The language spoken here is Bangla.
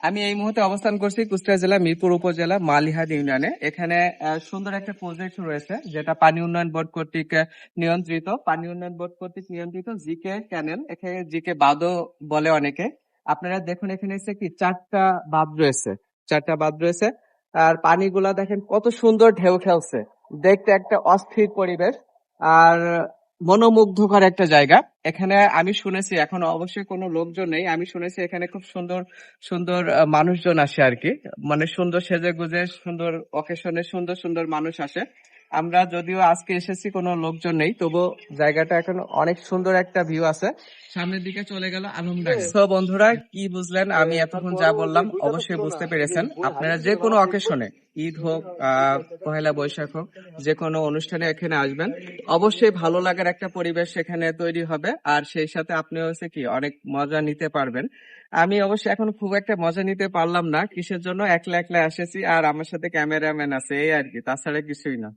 আমি এই মুহূর্তে অবস্থান করছি কুষ্টিয়া জেলা মিরপুর উপজেলা মালিহাট ইউনিয়নে। এখানে সুন্দর একটা প্রজেক্ট রয়েছে, যেটা পানি উন্নয়ন বোর্ড কর্তৃক নিয়ন্ত্রিত জিকে ক্যানেল। এখানে জিকে বাঁধও বলে অনেকে। আপনারা দেখুন, এখানে এসে কি চারটা বাঁধ রয়েছে। আর পানিগুলা দেখেন কত সুন্দর ঢেউ খেলছে, দেখতে একটা অস্থির পরিবেশ আর মনোমুগ্ধকর একটা জায়গা। এখানে আমি শুনেছি, এখন অবশ্যই কোনো লোকজন নেই, আমি শুনেছি এখানে খুব সুন্দর সুন্দর মানুষজন আসে আর কি। মানে সুন্দর সেজে গুজে, সুন্দর অকেশনে সুন্দর সুন্দর মানুষ আসে। আমরা যদিও আজকে এসেছি, কোনো লোকজন নেই, তবু জায়গাটা এখন অনেক সুন্দর একটা ভিউ আছে। সামনের দিকে চলে গেল আলমডাঙ্গা। তো বন্ধুরা, কি বুঝলেন? আমি এতক্ষণ যা বললাম অবশ্যই বুঝতে পেরেছেন। আপনারা যে কোনো অকেশনে, ঈদ হোক, পহেলা বৈশাখ হোক, যে কোনো অনুষ্ঠানে এখানে আসবেন, অবশ্যই ভালো লাগার একটা পরিবেশ সেখানে তৈরি হবে। আর সেই সাথে আপনি হচ্ছে কি অনেক মজা নিতে পারবেন। আমি অবশ্য এখন খুব একটা মজা নিতে পারলাম না, কিসের জন্য, একলা একলা এসেছি আর আমার সাথে ক্যামেরাম্যান আছে, এই আর কি, তাছাড়া কিছুই না।